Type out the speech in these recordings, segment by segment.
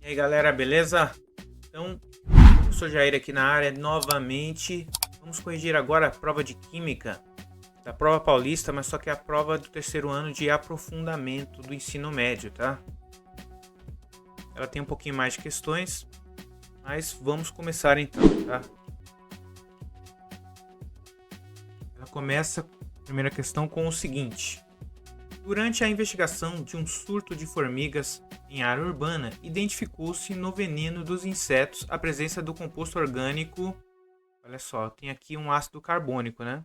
E aí galera, beleza? Então, eu sou Jair aqui na área novamente. Vamos corrigir agora a prova de Química da prova paulista, mas só que é a prova do terceiro ano de aprofundamento do ensino médio, tá? Ela tem um pouquinho mais de questões, mas vamos começar então, tá? Ela começa, a primeira questão, com o seguinte. Durante a investigação de um surto de formigas em área urbana, identificou-se no veneno dos insetos a presença do composto orgânico. Olha só, tem aqui um ácido carbônico, né?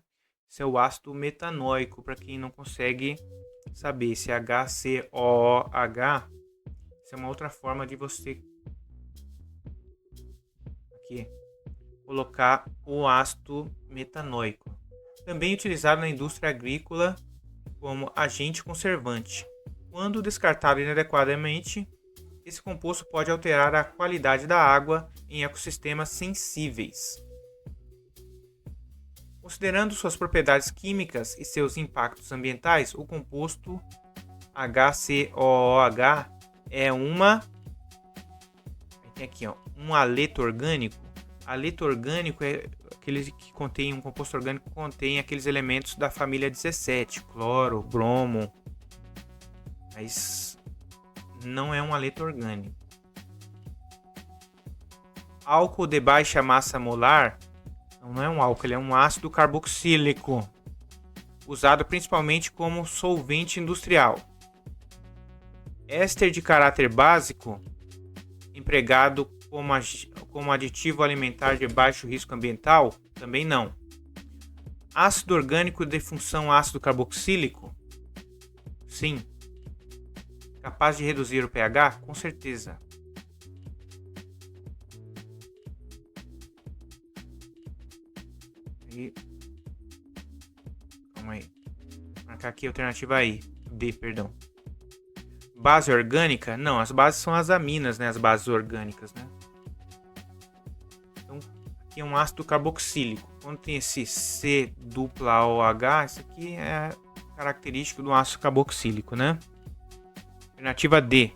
Esse é o ácido metanóico, para quem não consegue saber. Esse HCOOH, essa é uma outra forma de você aqui colocar o ácido metanóico. Também utilizado na indústria agrícola como agente conservante. Quando descartado inadequadamente, esse composto pode alterar a qualidade da água em ecossistemas sensíveis. Considerando suas propriedades químicas e seus impactos ambientais, o composto HCOOH é tem aqui, um haleto orgânico. Haleto orgânico é aquele que contém um composto orgânico que contém aqueles elementos da família 17, cloro, bromo, mas não é um haleto orgânico. Álcool de baixa massa molar não é um álcool, ele é um ácido carboxílico, usado principalmente como solvente industrial. Éster de caráter básico, empregado como aditivo alimentar de baixo risco ambiental, também não. Ácido orgânico de função ácido carboxílico, sim. Capaz de reduzir o pH? Com certeza. Calma aí. Vou marcar aqui a alternativa I. D, perdão. Base orgânica? Não, as bases são as aminas, né? As bases orgânicas, né? Então, aqui é um ácido carboxílico. Quando tem esse C dupla OH, isso aqui é característico do ácido carboxílico, né? Alternativa D.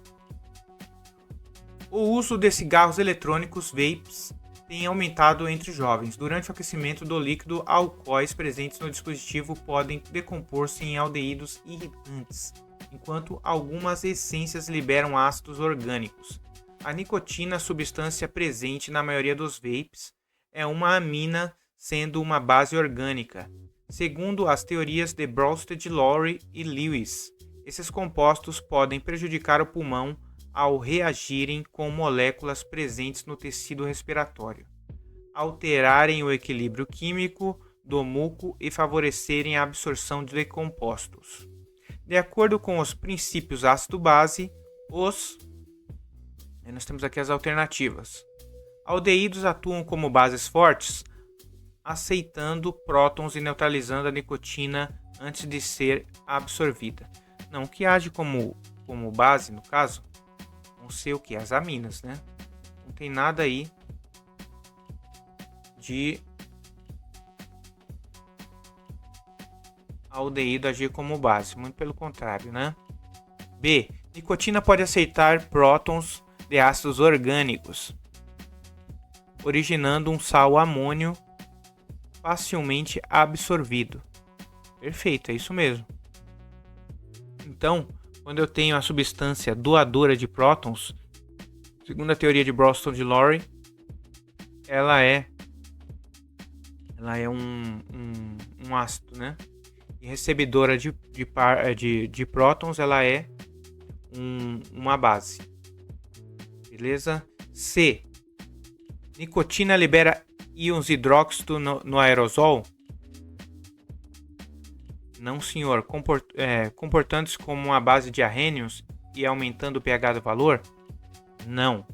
O uso de cigarros eletrônicos, vapes, tem aumentado entre jovens. Durante o aquecimento do líquido, alcoóis presentes no dispositivo podem decompor-se em aldeídos irritantes, enquanto algumas essências liberam ácidos orgânicos. A nicotina, substância presente na maioria dos vapes, é uma amina, sendo uma base orgânica. Segundo as teorias de Bronsted, Lowry e Lewis, esses compostos podem prejudicar o pulmão ao reagirem com moléculas presentes no tecido respiratório, alterarem o equilíbrio químico do muco e favorecerem a absorção de compostos. De acordo com os princípios ácido-base, nós temos aqui as alternativas. Aldeídos atuam como bases fortes, aceitando prótons e neutralizando a nicotina antes de ser absorvida. Não, o que age como base, no caso, não sei o que, as aminas, né? Não tem nada aí de aldeído agir como base, muito pelo contrário, né? B. Nicotina pode aceitar prótons de ácidos orgânicos, originando um sal amônio facilmente absorvido. Perfeito, é isso mesmo. Então, quando eu tenho a substância doadora de prótons, segundo a teoria de Bronsted de Lowry, ela é um ácido, né? E recebedora de prótons, ela é uma base. Beleza? C. Nicotina libera íons hidróxido no aerosol? Não, senhor. Comportando-se como uma base de arrênios e aumentando o pH do valor? Não.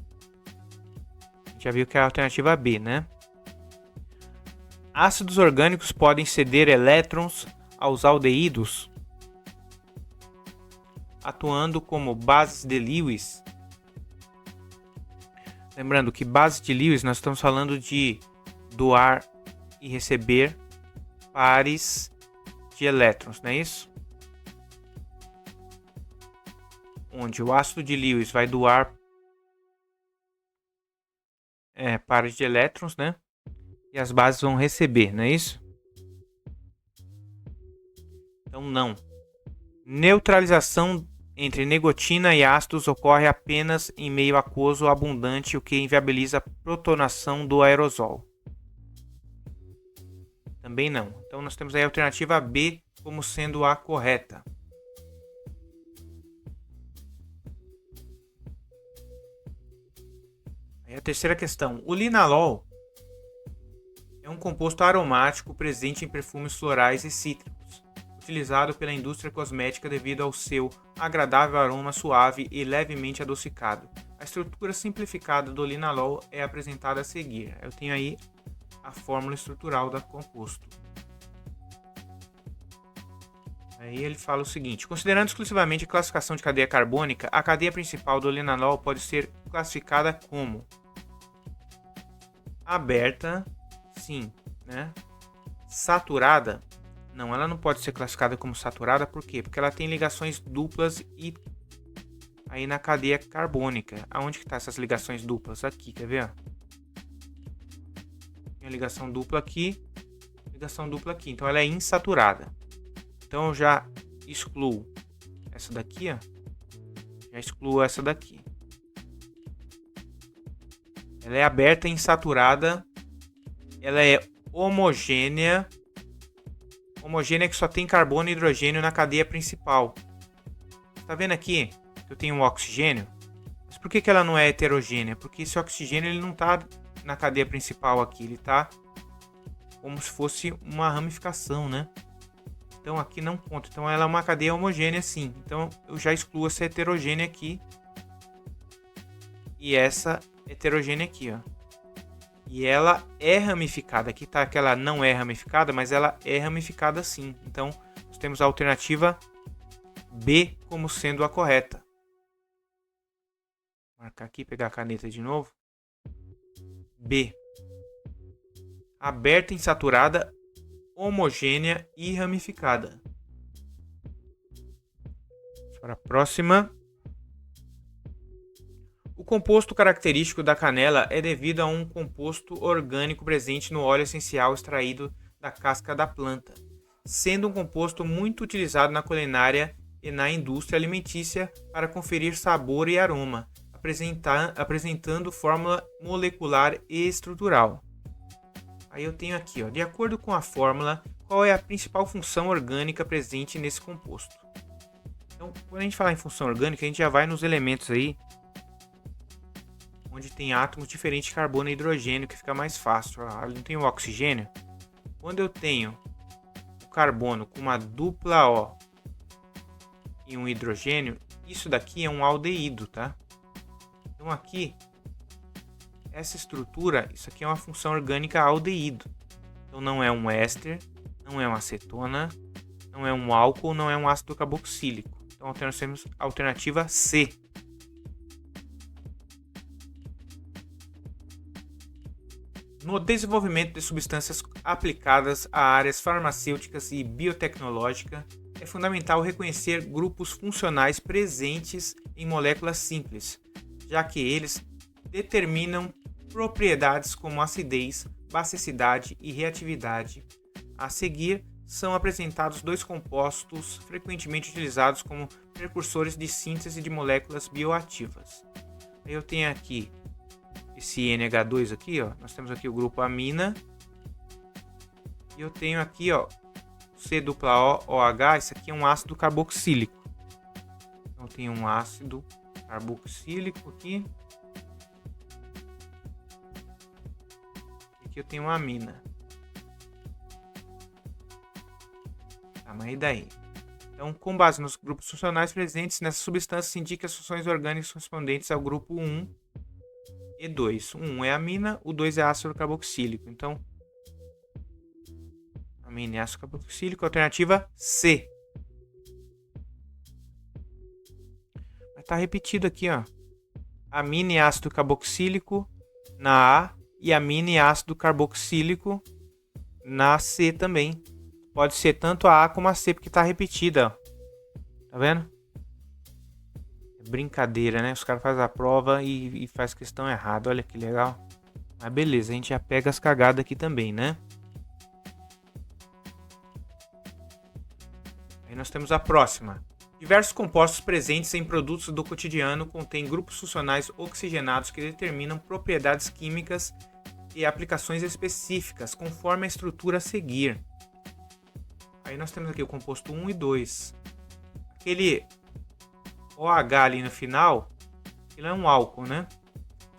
A gente já viu que é a alternativa B, né? Ácidos orgânicos podem ceder elétrons aos aldeídos, atuando como bases de Lewis. Lembrando que base de Lewis nós estamos falando de doar e receber pares de elétrons, não é isso? Onde o ácido de Lewis vai doar pares de elétrons, né? E as bases vão receber, não é isso? Então, não. Neutralização entre nicotina e ácidos ocorre apenas em meio aquoso abundante, o que inviabiliza a protonação do aerosol. Também não. Então, nós temos aí a alternativa B como sendo a correta. Aí a terceira questão. O linalol é um composto aromático presente em perfumes florais e cítricos, utilizado pela indústria cosmética devido ao seu agradável aroma suave e levemente adocicado. A estrutura simplificada do linalol é apresentada a seguir. Eu tenho aí a fórmula estrutural do composto. Aí ele fala o seguinte: considerando exclusivamente a classificação de cadeia carbônica, a cadeia principal do linalol pode ser classificada como aberta, sim, né? Saturada, não, ela não pode ser classificada como saturada, por quê? Porque ela tem ligações duplas e aí na cadeia carbônica. Aonde que tá essas ligações duplas? Aqui, quer ver? Tem a ligação dupla aqui, então ela é insaturada. Então eu já excluo essa daqui, ó. Já excluo essa daqui. Ela é aberta e insaturada. Ela é homogênea. Homogênea que só tem carbono e hidrogênio na cadeia principal. Tá vendo aqui que eu tenho um oxigênio? Mas por que ela não é heterogênea? Porque esse oxigênio ele não tá na cadeia principal aqui. Ele tá como se fosse uma ramificação, né? Então aqui não conta. Então ela é uma cadeia homogênea sim. Então eu já excluo essa heterogênea aqui. E essa heterogênea aqui, ó. E ela é ramificada. Aqui tá que ela não é ramificada, mas ela é ramificada sim. Então nós temos a alternativa B como sendo a correta. Vou marcar aqui, pegar a caneta de novo. B. Aberta, insaturada, homogênea e ramificada. Para a próxima. O composto característico da canela é devido a um composto orgânico presente no óleo essencial extraído da casca da planta, sendo um composto muito utilizado na culinária e na indústria alimentícia para conferir sabor e aroma, apresentando fórmula molecular e estrutural. Aí eu tenho aqui, ó, de acordo com a fórmula, qual é a principal função orgânica presente nesse composto. Então, quando a gente falar em função orgânica, a gente já vai nos elementos aí, onde tem átomos diferentes de carbono e hidrogênio, que fica mais fácil. Ali não tem o oxigênio. Quando eu tenho o carbono com uma dupla O e um hidrogênio, isso daqui é um aldeído, tá? Então aqui, essa estrutura, isso aqui é uma função orgânica aldeído. Então não é um éster, não é uma acetona, não é um álcool, não é um ácido carboxílico. Então nós temos a alternativa C. No desenvolvimento de substâncias aplicadas a áreas farmacêuticas e biotecnológica, é fundamental reconhecer grupos funcionais presentes em moléculas simples, já que eles determinam propriedades como acidez, basicidade e reatividade. A seguir, são apresentados dois compostos frequentemente utilizados como precursores de síntese de moléculas bioativas. Eu tenho aqui esse NH2 aqui, ó. Nós temos aqui o grupo amina. E eu tenho aqui, ó, C-OH, isso aqui é um ácido carboxílico. Então eu tenho um ácido carboxílico aqui. E aqui eu tenho uma amina. Tá, mas e daí? Então, com base nos grupos funcionais presentes nessa substância, se indica as funções orgânicas correspondentes ao grupo 1 e 2. O 1 é amina, o 2 é ácido carboxílico. Então, amina e ácido carboxílico, alternativa C. Mas tá repetido aqui, ó. Amina e ácido carboxílico na A e amina e ácido carboxílico na C também. Pode ser tanto a A como a C, porque tá repetida, ó. Tá vendo? Brincadeira, né? Os caras fazem a prova e faz questão errada. Olha que legal. Mas beleza, a gente já pega as cagadas aqui também, né? Aí nós temos a próxima. Diversos compostos presentes em produtos do cotidiano contêm grupos funcionais oxigenados que determinam propriedades químicas e aplicações específicas, conforme a estrutura a seguir. Aí nós temos aqui o composto 1 e 2. Aquele OH ali no final, ele é um álcool, né?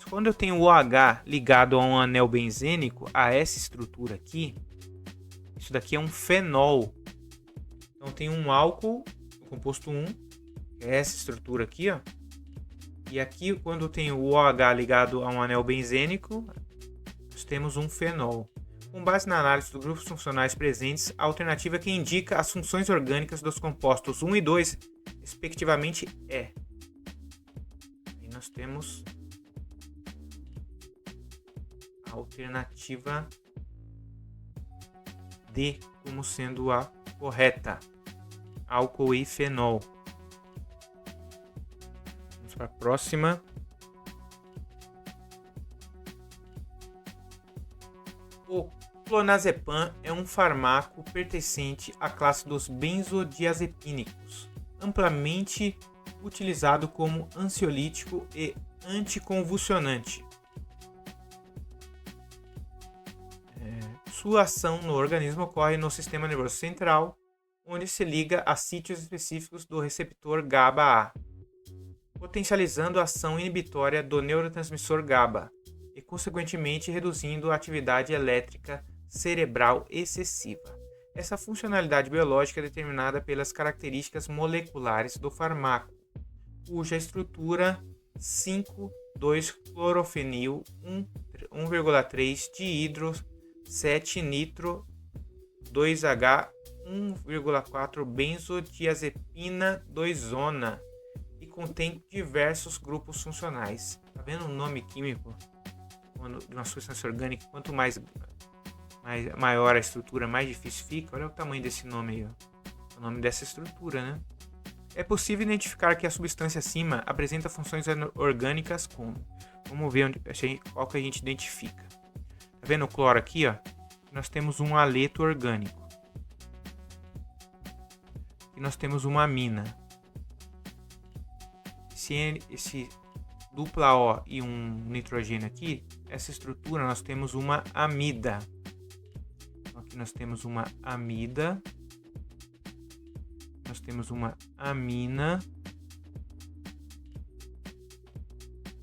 Quando eu tenho o OH ligado a um anel benzênico, a essa estrutura aqui, isso daqui é um fenol. Então tem um álcool, o composto 1, que é essa estrutura aqui, ó. E aqui, quando eu tenho o OH ligado a um anel benzênico, nós temos um fenol. Com base na análise dos grupos funcionais presentes, a alternativa que indica as funções orgânicas dos compostos 1 e 2, respectivamente, é. Aí nós temos a alternativa D como sendo a correta. Álcool e fenol. Vamos para a próxima. O clonazepam é um fármaco pertencente à classe dos benzodiazepínicos, amplamente utilizado como ansiolítico e anticonvulsionante. Sua ação no organismo ocorre no sistema nervoso central, onde se liga a sítios específicos do receptor GABA-A, potencializando a ação inibitória do neurotransmissor GABA e, consequentemente, reduzindo a atividade elétrica cerebral excessiva. Essa funcionalidade biológica é determinada pelas características moleculares do fármaco, cuja estrutura 5,2-clorofenil 1,3 dihidro 7-nitro 2H 1,4 benzodiazepina 2-zona e contém diversos grupos funcionais. Tá vendo o nome químico de uma substância orgânica? Quanto maior a estrutura, mais difícil fica. Olha o tamanho desse nome aí, ó. O nome dessa estrutura, né? É possível identificar que a substância acima apresenta funções orgânicas como. Vamos ver qual que a gente identifica. Tá vendo o cloro aqui, ó? Nós temos um haleto orgânico. Aqui nós temos uma amina. Esse dupla O e um nitrogênio aqui, essa estrutura nós temos uma amida. Então, aqui nós temos uma amida. Nós temos uma amina.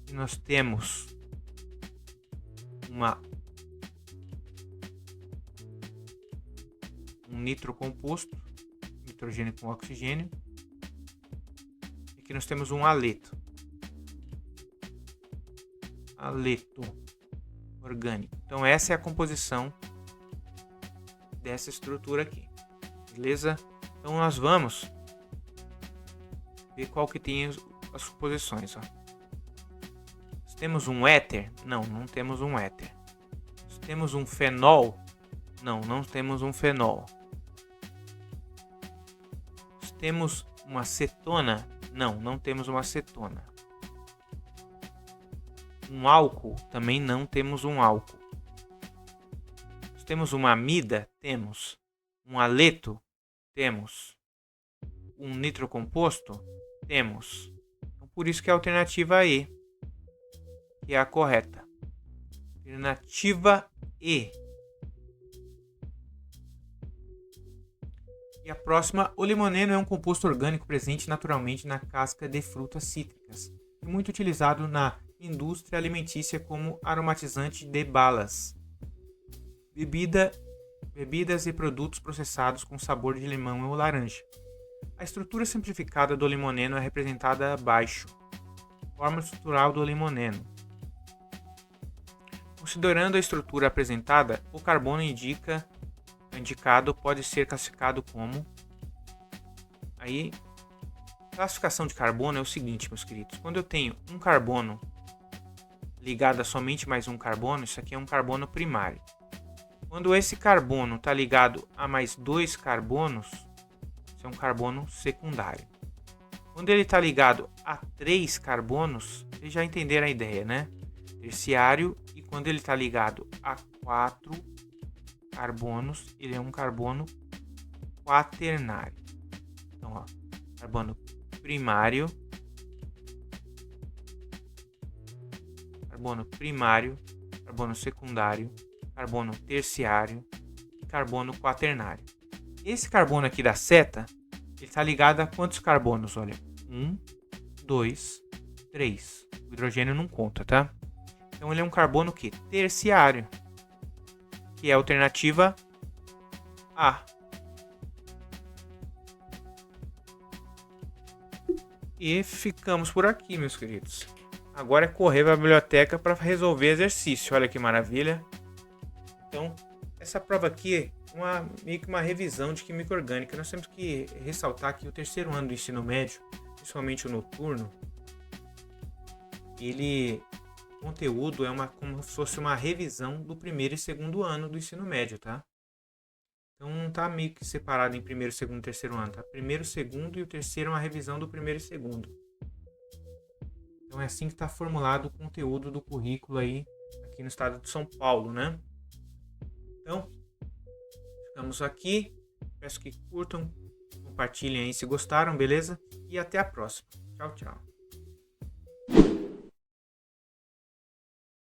E nós temos um nitrocomposto, nitrogênio com oxigênio. E aqui nós temos um haleto. Haleto orgânico. Então essa é a composição dessa estrutura aqui. Beleza? Então nós vamos ver qual que tem as composições, ó. Nós temos um éter? Não, não temos um éter. Nós temos um fenol? Não, não temos um fenol. Nós temos uma cetona? Não, não temos uma cetona. Um álcool? Também não temos um álcool. Nós temos uma amida? Temos. Um haleto? Temos. Um nitrocomposto? Temos. Então, por isso que é a alternativa E, que é a correta. Alternativa E. E a próxima, o limoneno é um composto orgânico presente naturalmente na casca de frutas cítricas e muito utilizado na indústria alimentícia como aromatizante de balas, bebidas e produtos processados com sabor de limão ou laranja. A estrutura simplificada do limoneno é representada abaixo. Forma estrutural do limoneno. Considerando a estrutura apresentada, o carbono indicado pode ser classificado como. Aí, classificação de carbono é o seguinte, meus queridos. Quando eu tenho um carbono ligado a somente mais um carbono, isso aqui é um carbono primário. Quando esse carbono está ligado a mais dois carbonos, isso é um carbono secundário. Quando ele está ligado a 3 carbonos, vocês já entenderam a ideia, né? terciário, e quando ele está ligado a 4 carbonos, ele é um carbono quaternário. Então, ó, carbono primário, carbono secundário, carbono terciário e carbono quaternário. Esse carbono aqui da seta, ele está ligado a quantos carbonos? Olha, 1, 2, 3. O hidrogênio não conta, tá? Então ele é um carbono que? Terciário, que é a alternativa A. E ficamos por aqui, meus queridos. Agora é correr para a biblioteca para resolver exercício. Olha que maravilha. Então, essa prova aqui é meio que uma revisão de química orgânica. Nós temos que ressaltar que o terceiro ano do ensino médio, principalmente o noturno, o conteúdo é como se fosse uma revisão do primeiro e segundo ano do ensino médio, tá? Então não tá meio que separado em primeiro, segundo e terceiro ano, tá? Primeiro, segundo e o terceiro é uma revisão do primeiro e segundo. Então é assim que está formulado o conteúdo do currículo aí aqui no estado de São Paulo, né? Então, ficamos aqui. Peço que curtam, compartilhem aí se gostaram, beleza? E até a próxima. Tchau, tchau.